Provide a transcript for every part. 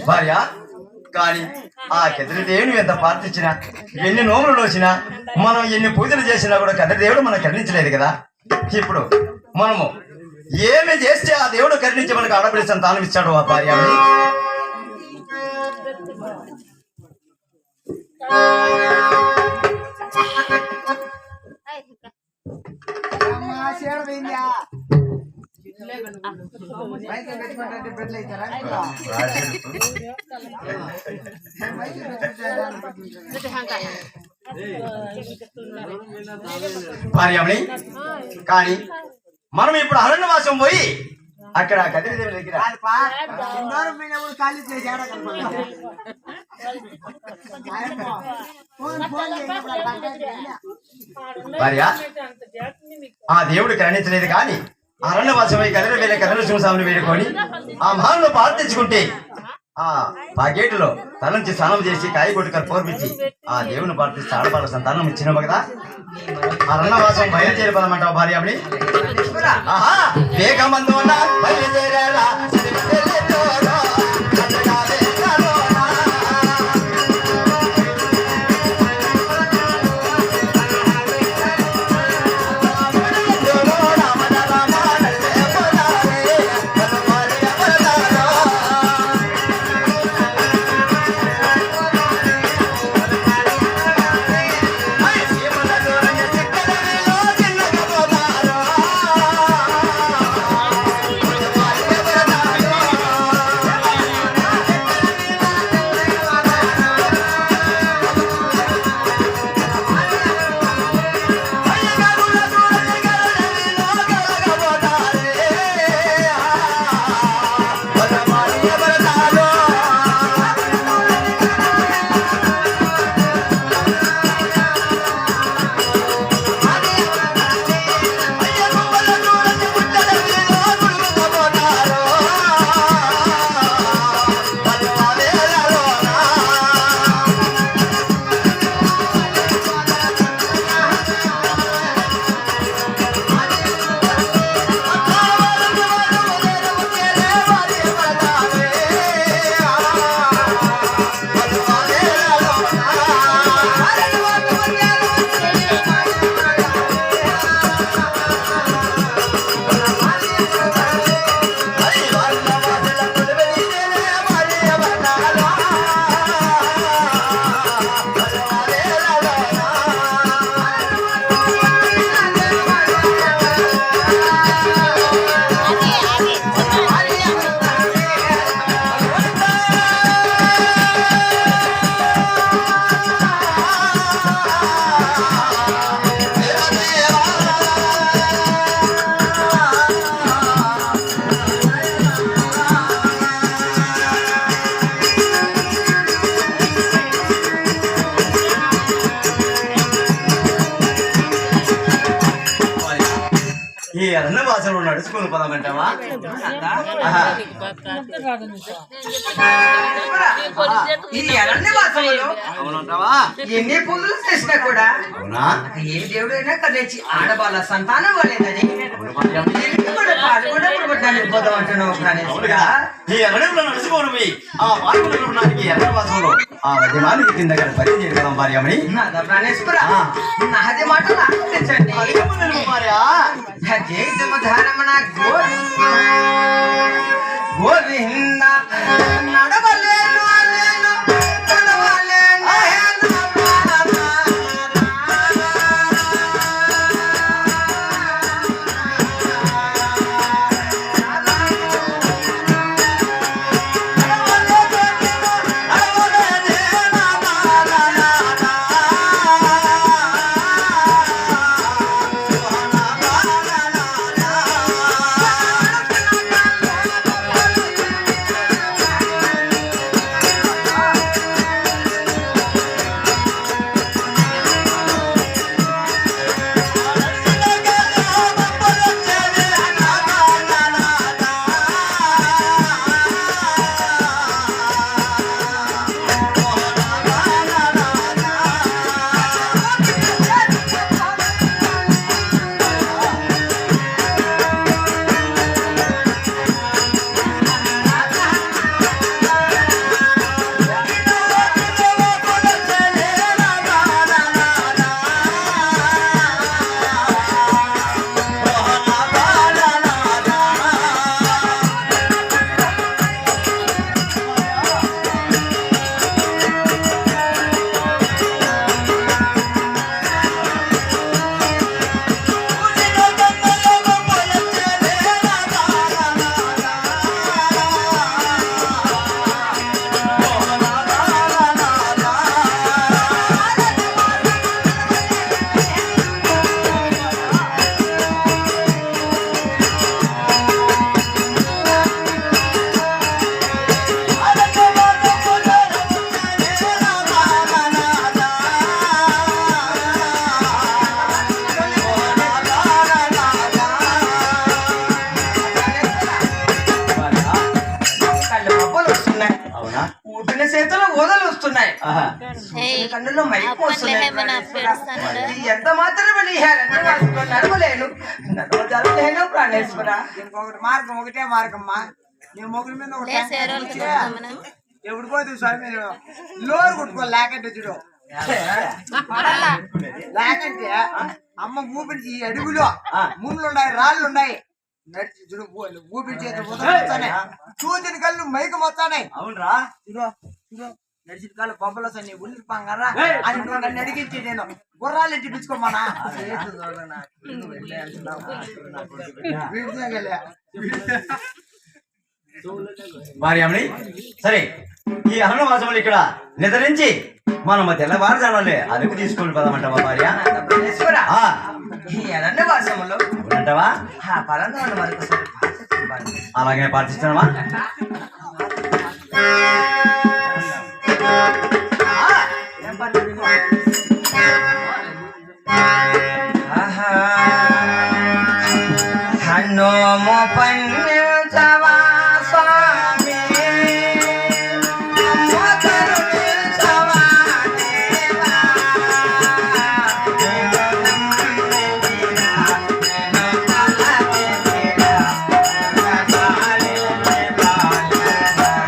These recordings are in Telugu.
భార్య కానీ ఆ కదిరిదేవుని ఎంత ప్రార్థించినా ఎన్ని నోములు వచ్చినా మనం ఎన్ని పూజలు చేసినా కూడా కదిరిదేవుడు మనం కరుణించలేదు కదా. ఇప్పుడు మనము ఏమి చేస్తే ఆ దేవుడు కరుణించి మనకు ఆడపిల్లి సంతానం ఇచ్చాడు ఆ భార్య. భార్యమని కానీ మనం ఇప్పుడు అరణ్యవాసం పోయి అక్కడ కదిరిదేవి దగ్గర భార్య ఆ దేవుడు కరుణించలేదు కానీ అరణ్యవాసం పోయి కదిరి వెళ్ళే కదిరి సింహస్వామిని వేడుకొని ఆ మహాన్లో ప్రార్థించుకుంటే ఆ గేటులో తలంచి స్నానం చేసి కాయ కొట్టుకొని పోర్పించి ఆ దేవుని ప్రార్థిస్తే ఆడవాళ్ళ సంతానం ఇచ్చినాము కదా. అరణ్యవాసం బయలుదేరి పదమంటావు భార్యని. వేగమందు బయలుదేరా ఈ అరణ్యవాసంలో నడుచుకుని పదమంటావా? ఈ అరణ్యవాసంలో అవునంటావా? ఎన్ని పూజలు చేసినా కూడా అవునా ఏ దేవుడైనా కదిలించి ఆడవాళ్ళ సంతానం వాళ్ళేదని ఈ అరణ్యంలో నడుచుకోవడమే ఆ మార్పులకు అరణ్యవాసంలో ఆ వద్యమానికి కింద పరిచయం చేయడం భార్యమని ప్రాణేశ్వర నాది మాటలు ఆలోచించండి. గోవింద నడవలేను అవునా? పుట్టిన చేతులు ఓదలు వస్తున్నాయి, ఆహా. కన్నుల్లో మైకు వస్తున్నాయి. ఏమైనా పెడతాను ఎంత మాత్రమే నీ హేరన్ని వాసులో నడవలేను, నడవలేను ప్రాణేశ్వర. ఇంకొకటి మార్గం, ఒకటే మార్గమ్మా. నీ మొగుల మీద ఒక ఎప్పుడు పోతే స్వామి నేను లోరు కుట్టుకో లేకంటే చూడు, లేకంటే అమ్మ ఊపిరి ఈ అడుగులో ముళ్ళు ఉన్నాయి, రాళ్ళు ఉన్నాయి, నడిచి చూడు ఊపిరి చేతి వస్తానే, చూసిన కళ్ళు మైకు మొత్తానే. అవునరా? చూడు చూడు నడిచిన కాళ్ళు బొబ్బలు వస్తాయి, నీ ఉల్లి పంగరా అని నువ్వు నన్ను అడిగించి నేను గుర్రాలు ఇంటి పిచ్చుకోమన్నా భార్యామణి, సరే ఈ అరణ్యవాసములు ఇక్కడ నిద్రించి మనం తెల్లవారుజాములే అదుపు తీసుకొని పదమంటావా భార్య? ప్రాణేశ్వర, ఆ, ఈ అరణ్యవాసములో అవునంటావా? ఆ పరంధాముల వరకు అలాగే పాటిస్తున్నావా? హన్నోమో పన్నించవా స్వామి, అమ్మో కరుణించవా దేవా, నిన్ను నమ్మితిరా, నిన్ను తలచితిరా, ఒకసారి బాలెదరా.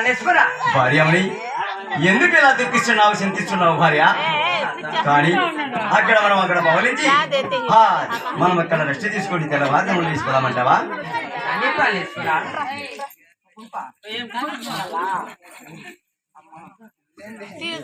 ప్రాణేశ్వర భార్యమని ఎందుకు ఇలా దుఃఖిస్తున్నావు చింతిస్తున్నావు భార్య? కానీ అక్కడ పవలించి మనం ఇక్కడ రెస్ట్ తీసుకొని తెల్లవారు తీసుకురామంటావా? కానీ ప్రాణేశ్వర తీరు